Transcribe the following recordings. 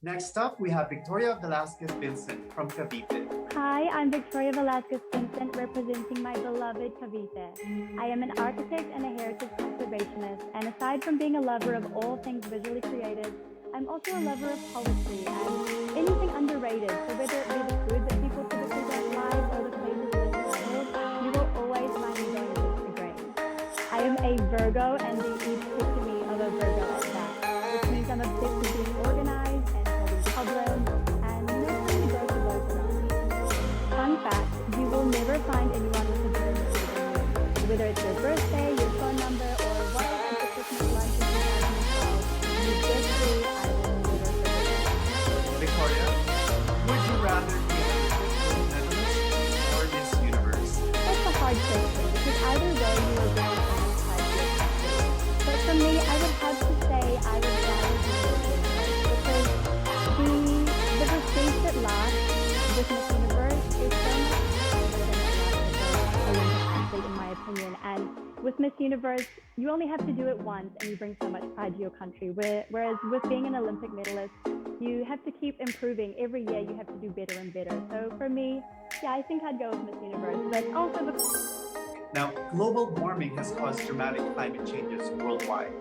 Next up, we have Victoria Velasquez Vincent from Cavite. Hi, I'm Victoria Velasquez Vincent, representing my beloved Cavite. I am an architect and a heritage conservationist, and aside from being a lover of all things visually creative, I'm also a lover of poetry and anything underrated. So whether it be the food that people typically don't like or the places less traveled, you will always find me going against the grain. I am a Virgo and the epitome of a Virgo at that, which means I'm obsessed with being organized and solving problems and trying to grow to those around me. Fun fact, you will never find anyone with a better memory than you. Whether it's your birthday, your phone number, or what I had for Christmas lunch in 2012, you just see I will never forget. Victoria, would you rather be an Olympic gold medalist or Miss Universe? That's a hard question because either way you are very satisfied with your country. But for me, I would have to say I would rather be Miss Universe because the prestige that lasts with Miss Universe is so much better than it lasts with an Olympic athlete, in my opinion. And with Miss Universe, you only have to do it once and you bring so much pride to your country. Whereas with being an Olympic medalist, you have to keep improving. Every year you have to do better and better. So for me, yeah, I think I'd go with Miss Universe. But also Now, global warming has caused dramatic climate changes worldwide.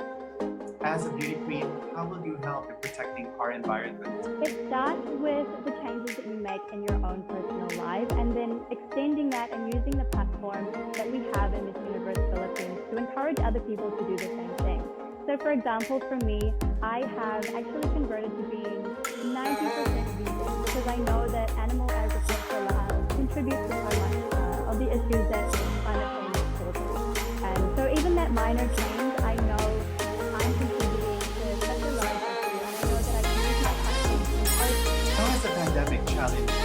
As a beauty queen, how will you help in protecting our environment? it starts with the changes that you make in your own personal life and then extending that and using the platform that we have in Miss Universe Philippines to encourage other people to do the same thing. So for example, for me, I have actually converted to being 90% vegan because I know that animal agriculture contributes to so much of the issues that climate change causes. And so even that minor change, I know I'm contributing to such a large issue, and I know that I can use my platform to encourage How has the pandemic challenged you?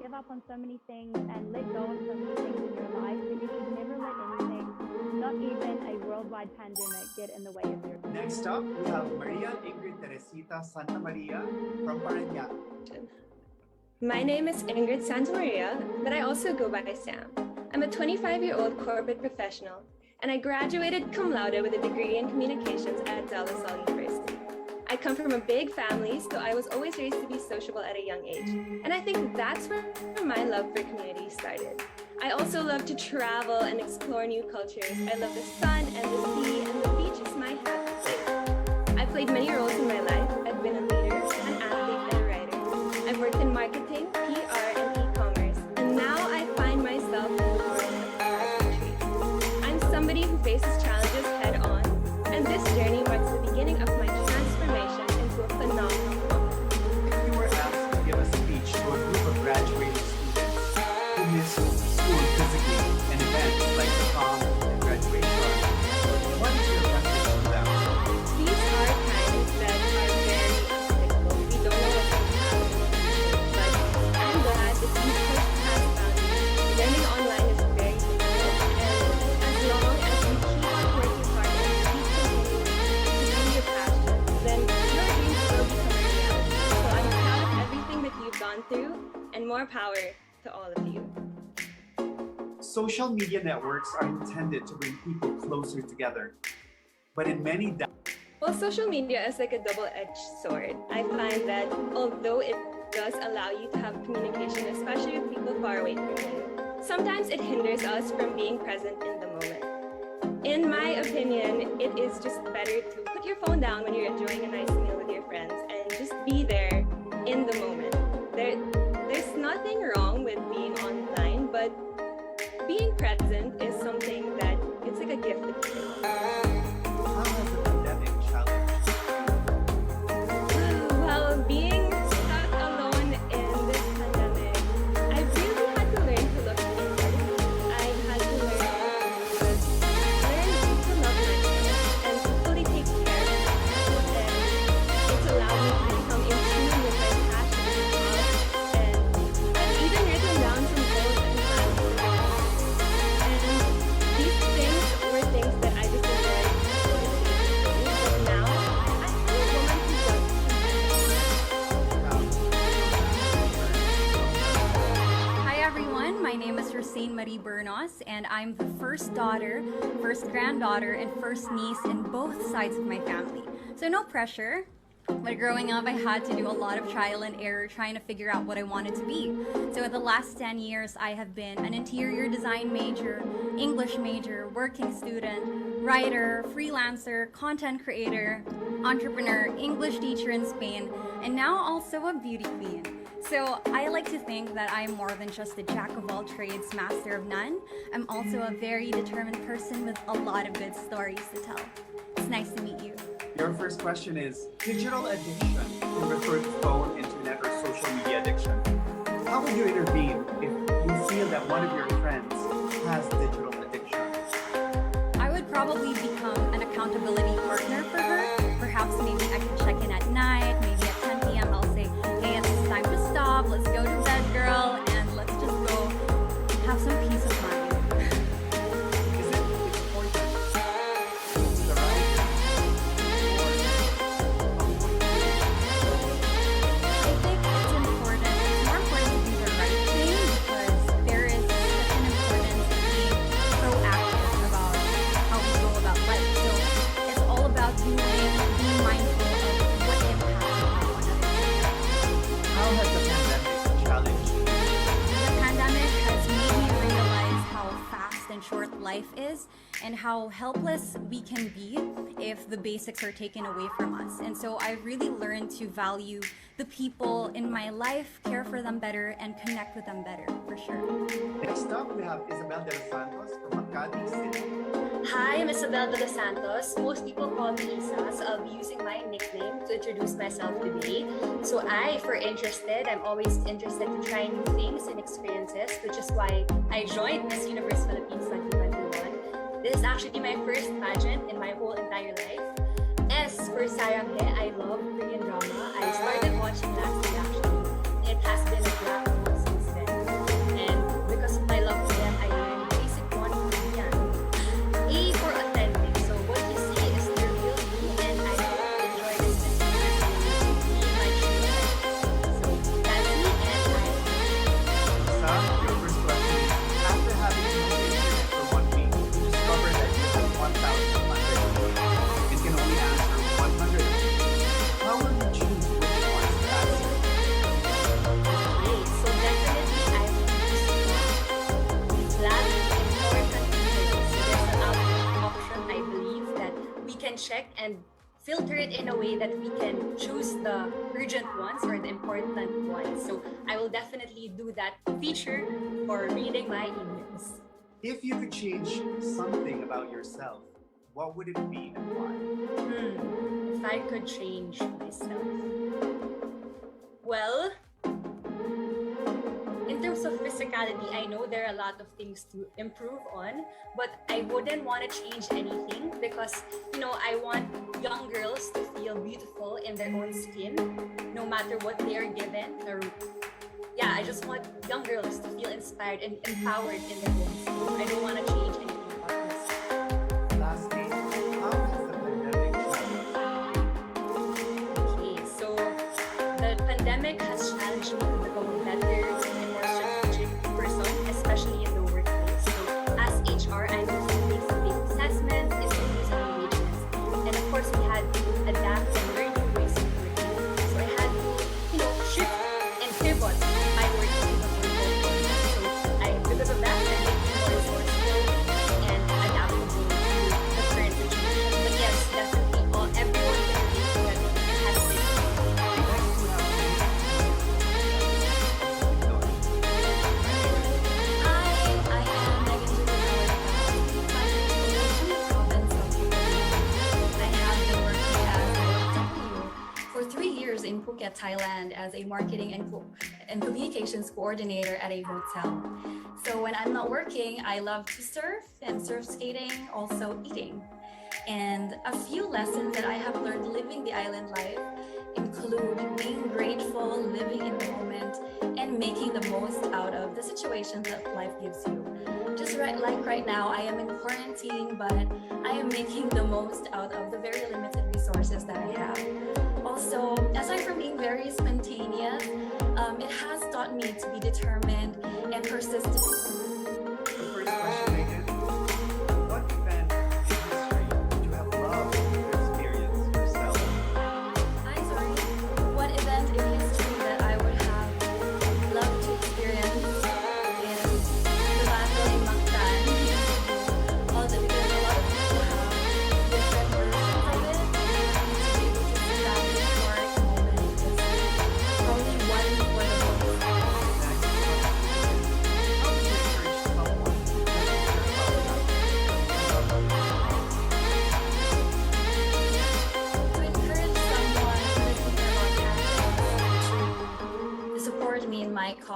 Give up on so many things and let go of so many things in your life, but you should never let anything, not even a worldwide pandemic, get in the way of your. Next up, we have Maria Ingrid Teresita Santa Maria from Parañaque. My name is Ingrid Santamaria, but I also go by Sam. I'm a 25-year-old corporate professional, and I graduated cum laude with a degree in communications at De La Salle University. I come from a big family, so I was always raised to be sociable at a young age. And I think that's where my love for community started. I also love to travel and explore new cultures. I love the sun and the sea, and the beach is my happy place. I've played many roles in my life. I've been a leader, an athlete, and a writer. I've worked in marketing, PR, and e-commerce. And now I find myself in the world of carpentry. I'm somebody who faces challenges head on, and this journey marks the beginning of my transformation into a phenomenal woman. If you were asked to give a speech to a group of graduating students who miss school physically and events like the prom and graduation, what is your message to them? These are times that are very unpredictable. We don't know what's going to happen in the future, but I'm glad that we pushed past boundaries. Learning online is very difficult, and as long as you keep on working hard and keep continuing to do your passion, then your dreams will become a reality. So I'm proud of everything that you've gone through, and more power to all of you. Social media networks are intended to bring people closer together, but in many Well, social media is like a double-edged sword. I find that although it does allow you to have communication, especially with people far away from you, sometimes it hinders us from being present in the moment. In my opinion, it is just better to put your phone down when you're enjoying a nice meal with your friends and just be there in the moment. There's nothing wrong with being online, but being present is something that it's like a gift that you can offer. how has the pandemic challenged you? Well, being stuck alone in this pandemic, I really had to learn to look inward. I had to learn to love myself and to fully take care of myself. And it's allowed me to become in tune with my passions and I've even written down some goals and plans for the future. Saint Marie Bernos, and I'm the first daughter, first granddaughter, and first niece in both sides of my family. So no pressure. But growing up, I had to do a lot of trial and error trying to figure out what I wanted to be. So in the last 10 years, I have been an interior design major, English major, working student, writer, freelancer, content creator, entrepreneur, English teacher in Spain, and now also a beauty queen. So I like to think that I'm more than just a jack of all trades, master of none. I'm also a very determined person with a lot of good stories to tell. It's nice to meet you. Your first question is digital addiction. You refer to phone, internet, or social media addiction. How would you intervene if you feel that one of your friends has digital addiction? I would probably become an accountability partner for her. Perhaps maybe I can check in at night, maybe at 10 p.m. I'll say, hey, it's time to stop, let's go to bed, girl, and let's just go have some peace of mind. Is it important to do the right I think it's important. It's more important to do the right thing because there is such an importance in being proactive about how we go about life. So it's all about being mindful of what impact we have on others. How has the pandemic challenged you? The pandemic has made me realize how fast and short life is and how helpless we can be if the basics are taken away from us. And so I really learned to value the people in my life, care for them better, and connect with them better, for sure. Next up, we have Isabel de los Santos from Makati City. Hi, I'm Isabel de los Santos. Most people call me Isa, so I'll be using my nickname to introduce myself today. So if you're interested, I'm always interested to try new things and experiences, which is why I joined Miss Universe Philippines 2021. This is actually my first pageant in my whole entire life. S for Saranghe, I love Korean drama. I started watching last year actually. It has been a black hole since then. And because of my love for them, I learned basic one Korean. A for authentic. So what you see is the real me, and I hope you enjoy this experience with me, my true life. So that's me, and Sam, your first question is, after having no internet for 1 week, you discovered that you have 1,100 and can only answer 100. How will you choose which ones to answer? Okay, so definitely I will use flag important things. So there's an option I believe that we can check and filter it in a way that we can choose the urgent ones or the important ones. So I will definitely do that feature for reading my emails. If you could change something about yourself, what would it be and why? If I could change myself. Well, in terms of physicality, I know there are a lot of things to improve on, but I wouldn't want to change anything because, I want young girls to feel beautiful in their own skin, no matter what they are given. I just want young girls to feel inspired and empowered in their own skin. I don't want to change anything about myself. Lastly, how has the pandemic challenged Okay, so the pandemic has challenged me to become a better and more strategic person, especially in the workplace. So as HR, I was doing face-to-face assessments, interviews, and engagements. And of course, we had to adapt and learn new ways of working. So I had to, shift and pivot my working to the virtual format. So because of that, I became more resourceful and adaptable to the current situation. But yes, definitely, everyone can relate to that. It has been. I am Megan Juliana, 25 years old, from the province of Phuket. I have been working as a W for 3 years in Phuket, Thailand, as a marketing and communications coordinator at a hotel. So when I'm not working, I love to surf and surf skating, also eating. And a few lessons that I have learned living the island life include being grateful, living in the moment, and making the most out of the situations that life gives you. Just like right now, I am in quarantine, but I am making the most out of the very limited resources that I have. Also, aside from being very spontaneous, it has taught me to be determined and persistent.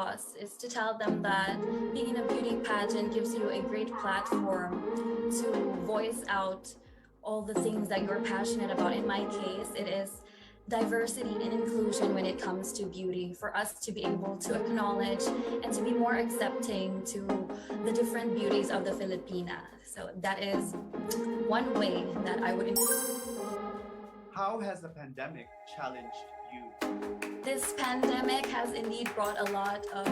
cause is to tell them that being in a beauty pageant gives you a great platform to voice out all the things that you're passionate about. In my case, it is diversity and inclusion when it comes to beauty, for us to be able to acknowledge and to be more accepting to the different beauties of the Filipina. So that is one way that I would. How has the pandemic challenged you? This pandemic has indeed brought a lot of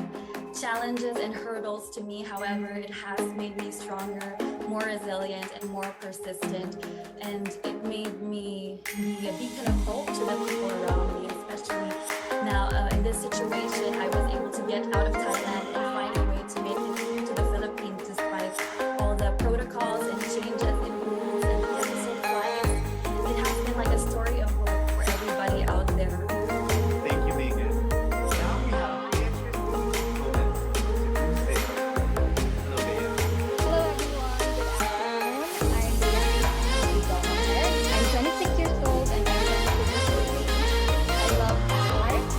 challenges and hurdles to me. However, it has made me stronger, more resilient, and more persistent. And it made me be a beacon of hope to the people around me, especially now in this situation. I was able to get out of Thailand and find a way to make it to the Philippines despite all the protocols and changes in rules and cancelled flights. It has been like a story of hope for everybody out there. Thank you, Megan. Now we have Beatrice Gomez. Hello, Bea. Hello everyone, good afternoon. I'm Beatrice Gomez. I'm 26 years old and I love swimming. I love sports.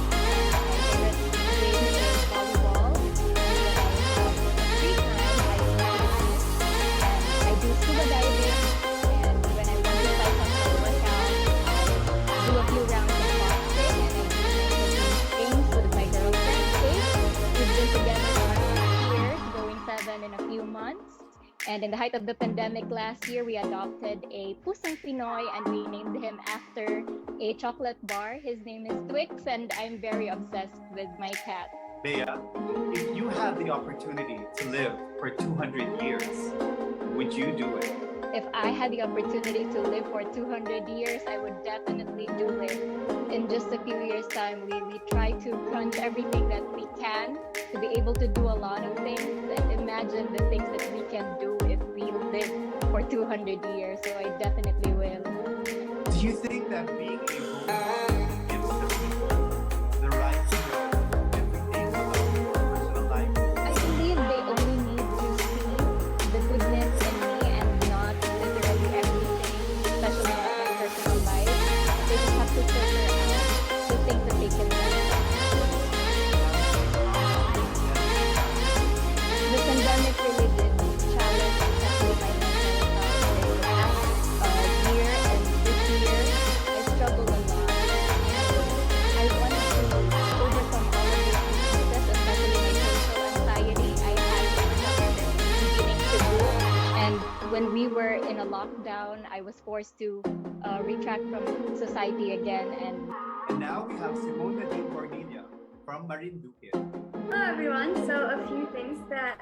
My favorite game is volleyball. And when I have free time, I go to the beach and I do scuba diving. And when I want to try some workout, I do a few rounds of boxing and I do some games with my girlfriend, Kate. We've been together for 6 years, going 7 in a few months. And in the height of the pandemic last year, we adopted a Pusang Pinoy and we named him after a chocolate bar. His name is Twix and I'm very obsessed with my cat. Bea, if you had the opportunity to live for 200 years, would you do it? If I had the opportunity to live for 200 years, I would definitely do it. In just a few years' time, we try to crunch everything that we can to be able to do a lot of things and imagine the things that we can do if we live for 200 years. So I definitely will. Do you think that being a voter gives the people the right to know everything about your personal life? I believe they only need to see the goodness in me and not literally everything, especially not my personal life. They just have to filter out the things that they can learn. The pandemic really did challenge especially my mental health in the past year, and this year I struggled a lot. And I wanted to overcome all of these weaknesses, especially my social anxiety. I had overcome it beginning to do. And when we were in a lockdown, I was forced to retract from society again. And now we have Simone Nadine Cornelia from Marinduque. Hello everyone. So a few things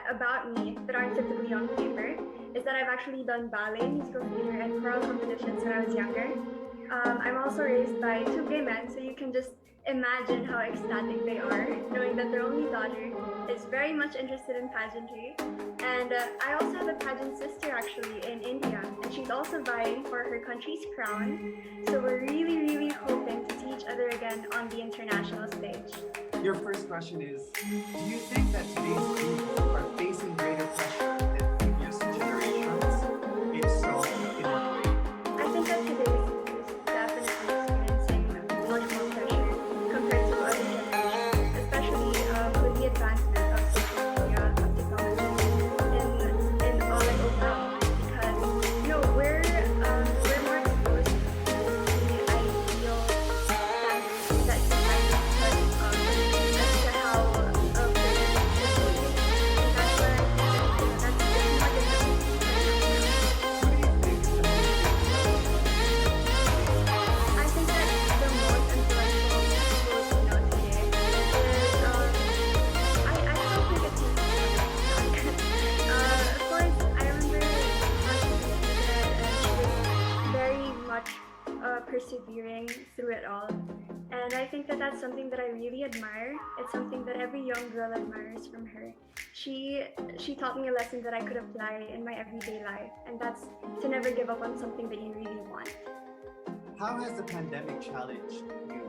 about me that aren't typically on paper is that I've actually done ballet, musical theater, and choral competitions when I was younger. I'm also raised by two gay men, so you can just imagine how ecstatic they are, knowing that their only daughter is very much interested in pageantry. And I also have a pageant sister actually in India, and she's also vying for her country's crown. So we're really, really hoping to see each other again on the international stage. Your first question is, do you think that today's youth are facing greater pressure than previous generations? If so, in what way? I think that today's youth is definitely experiencing much more pressure compared to other generations, especially with the advancement of social media, of technology, in all like overall. Because we're more exposed to the ideal standards that society puts as to how a person should be, and that's why I think that that's more difficult. Who do you think is the I think that the most influential Filipino today is, I still think it's of course, I remember watching her and she was very much persevering through it all. And I think that that's something that I really admire. It's something that every young girl admires from her. She taught me a lesson that I could apply in my everyday life, and that's to never give up on something that you really want. How has the pandemic challenged you?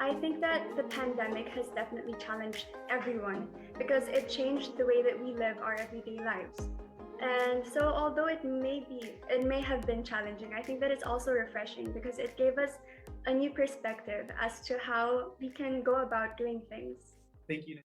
I think that the pandemic has definitely challenged everyone because it changed the way that we live our everyday lives. And so although it may have been challenging, I think that it's also refreshing because it gave us a new perspective as to how we can go about doing things. Thank you.